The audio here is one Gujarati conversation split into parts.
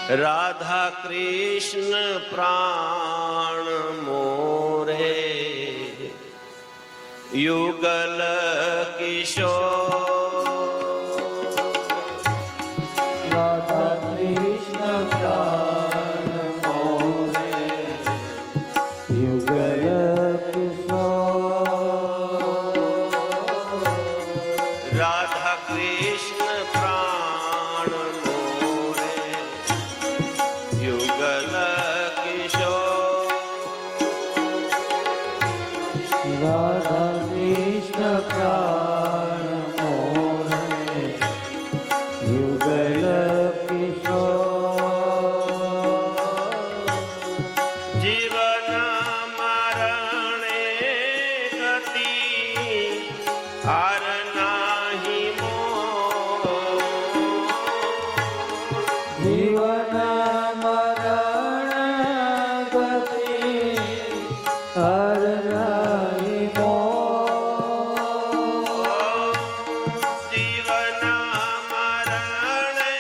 રાધા કૃષ્ણ પ્રાણ મોરે યુગલ કિશોર રાધા કૃષ્ણ પ્રાણ મોરે યુગલ કિશોર રાધા કૃષ્ણ પ્રાણ મોરે યુગલ કિશોર રાધા કૃષ્ણ પ્રાણ મોરે યુગલ કિશોર જીવન મરણે ગતિ હાર નાહી મો જીવન મરણ ગતિ હર નહીં મો જીવન મરણે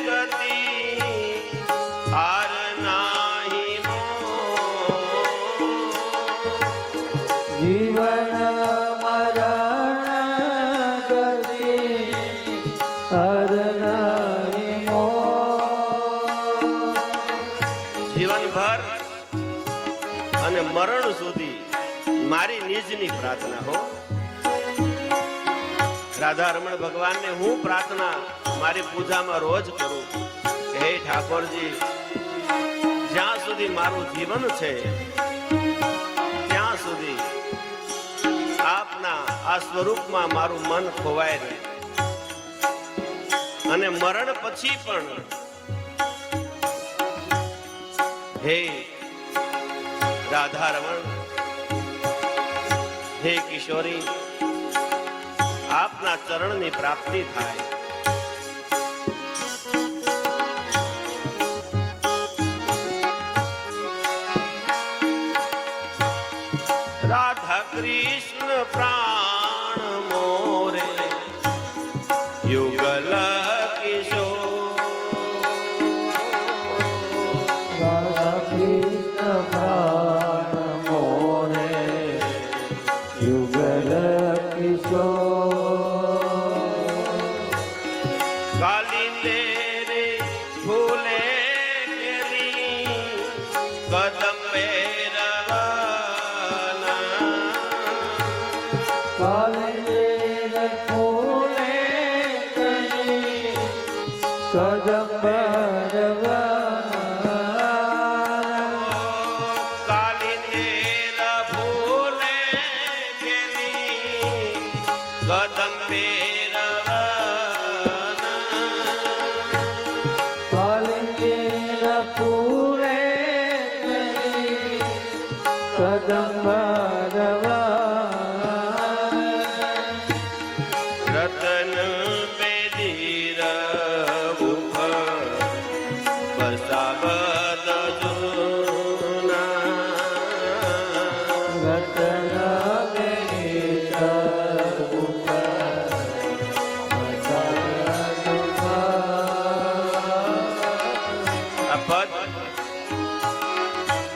ગતિ હાર નાહી મો જીવન મરણ ગતિ હર નહીં મો જીવનભર અને મરણ સુધી મારી નિજની પ્રાર્થના હો રાધા રમણ ભગવાનને હું પ્રાર્થના મારી પૂજામાં રોજ કરું કે હે ઠાકોરજી જ્યાં સુધી મારું જીવન છે ત્યાં સુધી આપના આ સ્વરૂપમાં મારું મન ખોવાય રહે અને મરણ પછી પણ હે રાધા રમણ હે કિશોરી આપના ચરણની પ્રાપ્તિ થાય રાધા કૃષ્ણ પ્રાણ મોરે યુગલ કિશોર રાધા કૃષ્ણ પ્રાણ મોરે યુગલ કિશોર કાલિંદે રે ફૂલે કેરી કદંબે રવાના કાલિંદે ફૂલે કરી કદંબર કાલિંદે ફૂલે કેરી કદંબે કાલિંગેર પૂરે કરી કદંબર રતન બેદીર બસાવત જૂના રતન બેરીત આ પદ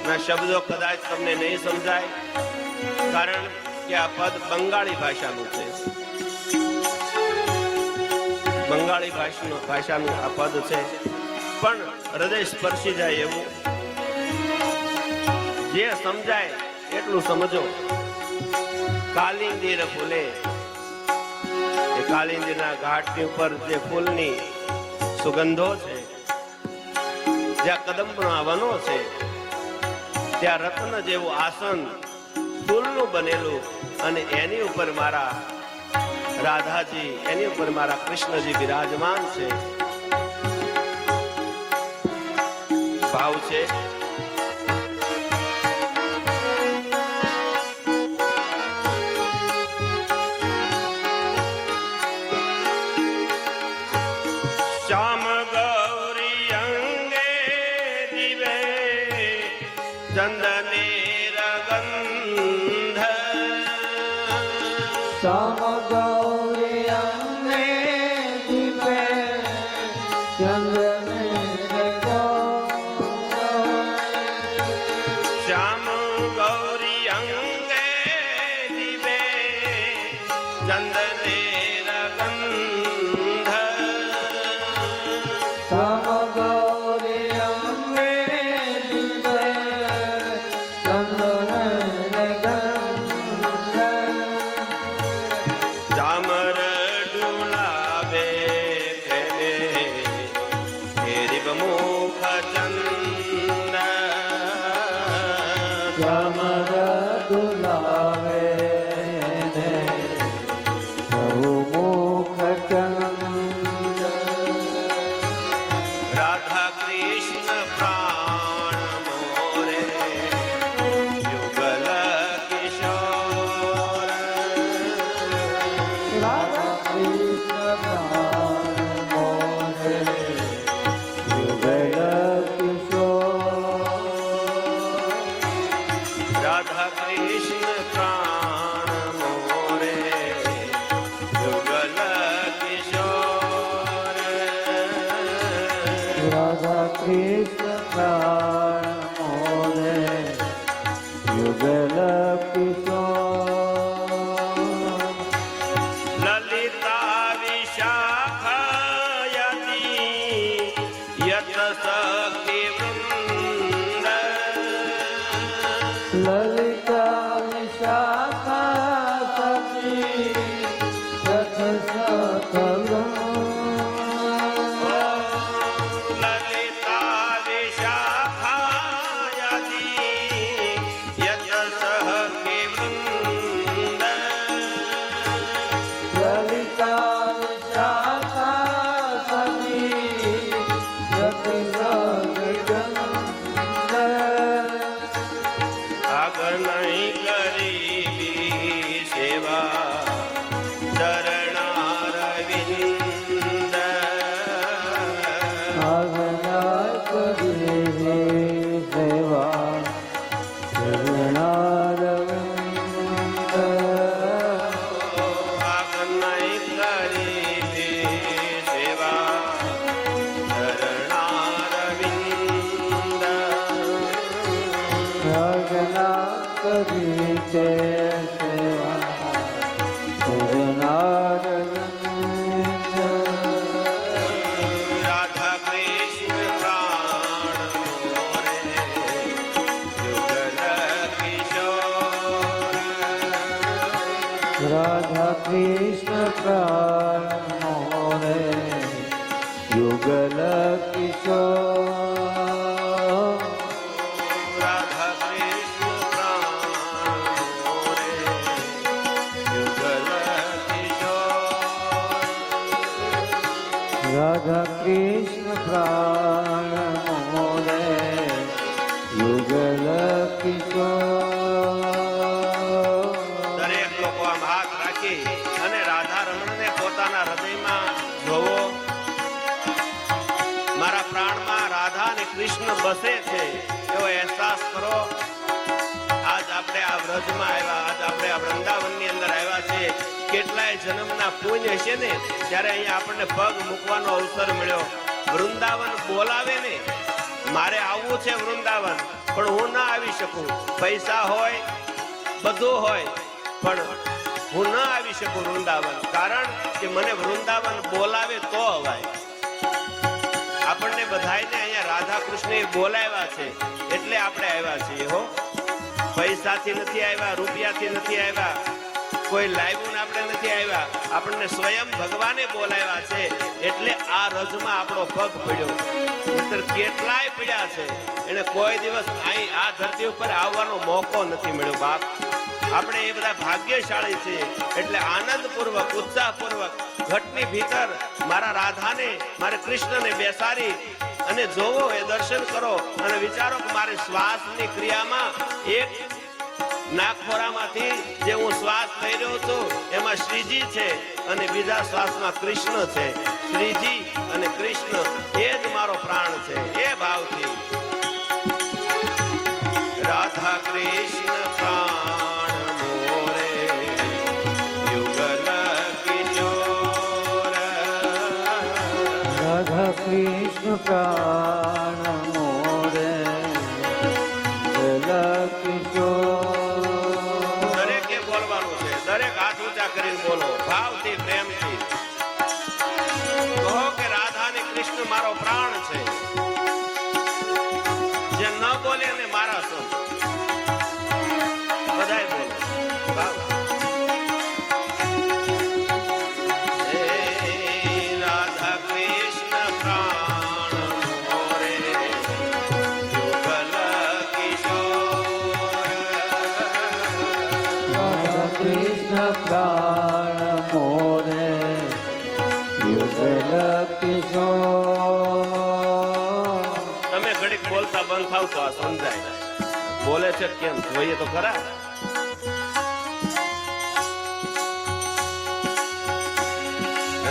ના શબ્દો કદાચ તમને નહીં સમજાય કારણ કે આ પદ બંગાળી ભાષાનું છે બંગાળી ભાષાનું આ પદ છે પણ હૃદય સ્પર્શી જાય એવું જે સમજાય એટલું સમજો કાલિંદીર ફૂલે એ કાલિંદીના ઘાટની ઉપર જે ફૂલની સુગંધો છે જ્યાં કદંબના વનો છે ત્યાં રત્ન જેવું આસન ફૂલનું બનેલું અને એની ઉપર મારા રાધાજી એની ઉપર મારા કૃષ્ણજી બિરાજમાન છે ભાવ છે શ્યામ ગૌરી અંગે દિવે ચંદને રગંધ શ્યામ ગૌરી અંગે દીપે ચંદ્રને મેઘમુખ ચંદ ચમર દુલાવે ને બહુમુખ ચંદ રાધા કૃષ્ણ પ્રાણ મોરે યુગલ કિશોર રાધા કૃષ્ણ પ્રાણ મોરે યુગલ કિશોર રાધા કૃષ્ણ પ્રાણ મોરે યુગલ કિશોર રાધા કૃષ્ણ પ્રાણ મોરે યુગલ કિશોર લલિતા વિશાખયતી યત સખી વૃંદ લલિતા વિશાખા સખી રથ સકલું લલિતા વિશાખાયતી યત સખી વૃંદ લલિતા વિશાખા સખી રથ સકલું આગ નહીં ગરીબી સેવા ચરણારવિંદ આજના કરીએ સેવા ચરણારવિંદ આગ નહીં ગરીબી સેવા ચરણારવિંદ આજના કરીએ સેવા ચરણારવિંદ રાધા કૃષ્ણ પ્રાણ મોરે યુગલ કિશોર રાધા કૃષ્ણ પ્રાણ મોરે યુગલ કિશોર રાધા કૃષ્ણ પ્રાણ મોરે યુગલ કિશોર રાધા કૃષ્ણ પ્રાણ મોરે યુગલ કિશોર દરેક લોકો આમ હાથ રાખી અને રાધા રમણને પોતાના હૃદયમાં જોવો. મારા પ્રાણમાં રાધા અને કૃષ્ણ બસે છે એવો અહેસાસ કરો. આજ આપણે આ વ્રજમાં આવ્યા, આજ આપણે આ વૃંદાવનની અંદર આવ્યા છે. કેટલાય જન્મના પુણ્ય છે ને ત્યારે અહીંયા આપણને પગ મૂકવાનો અવસર મળ્યો. વૃંદાવન બોલાવે ને મારે આવવું છે વૃંદાવન, પણ હું ના આવી શકું. પૈસા હોય, બધું હોય, પણ હું ન આવી શકું વૃંદાવન. કારણ કે મને વૃંદાવન બોલાવે તો અવાય. આપણને બધાયને અહીંયા રાધા કૃષ્ણએ બોલાવ્યા છે એટલે આપણે આવ્યા છીએ. હો, પૈસાથી નથી આવ્યા, રૂપિયાથી નથી આવ્યા, કોઈ લાવ્યું ને આપણે નથી આવ્યા. આપણને સ્વયં ભગવાને બોલાવ્યા છે એટલે આ રજમાં આપણો પગ પડ્યો. નહીંતર કેટલાય પડ્યા છે એને કોઈ દિવસ અહીં આ ધરતી ઉપર આવવાનો મોકો નથી મળ્યો. બાપ, આપણે એ બધા ભાગ્યશાળી છીએ એટલે આનંદપૂર્વક, ઉત્સાહપૂર્વક ઘટની ભીતર મારા રાધાને, મારે કૃષ્ણને બેસાડી અને જોવો, એ દર્શન કરો અને વિચારો કે મારી શ્વાસની ક્રિયામાં એક નાકખોરામાંથી જે હું શ્વાસ લઈ રહ્યો છું એમાં શ્રીજી છે અને બીજા શ્વાસમાં કૃષ્ણ છે. શ્રીજી અને કૃષ્ણ એ જ મારો પ્રાણ છે. એ ભાવથી રાધા કૃષ્ણ પ્રાણ મોરે યુગલ કિશોર રાધા કૃષ્ણ પ્રાણ મોરે યુગલ કિશોર દરેકે બોલવાનું છે. દરેક હાથ ઊંચા કરીને બોલો, ભાવથી, પ્રેમથી કહો કે રાધા અને કૃષ્ણ મારો પ્રાણ છે. જે ન બોલે એને મારા છો. બધાય બોલો ભાવ. હે રાધા કૃષ્ણ પ્રાણ મોરે પ્રાણ મોરે યુગલ કિશોર. તમે ઘડીક બોલતા બંધ થાવ તો આ સમજાય. બોલે છે કેમ જોઈએ તો ખરા.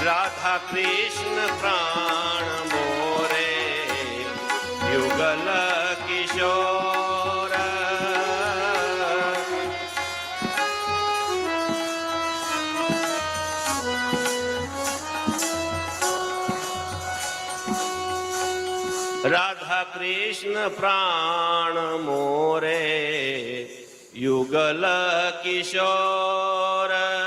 રાધા કૃષ્ણ પ્રાણ મોરે યુગલ કિશોર. રાધા કૃષ્ણ પ્રાણ મોરે યુગલ કિશોર.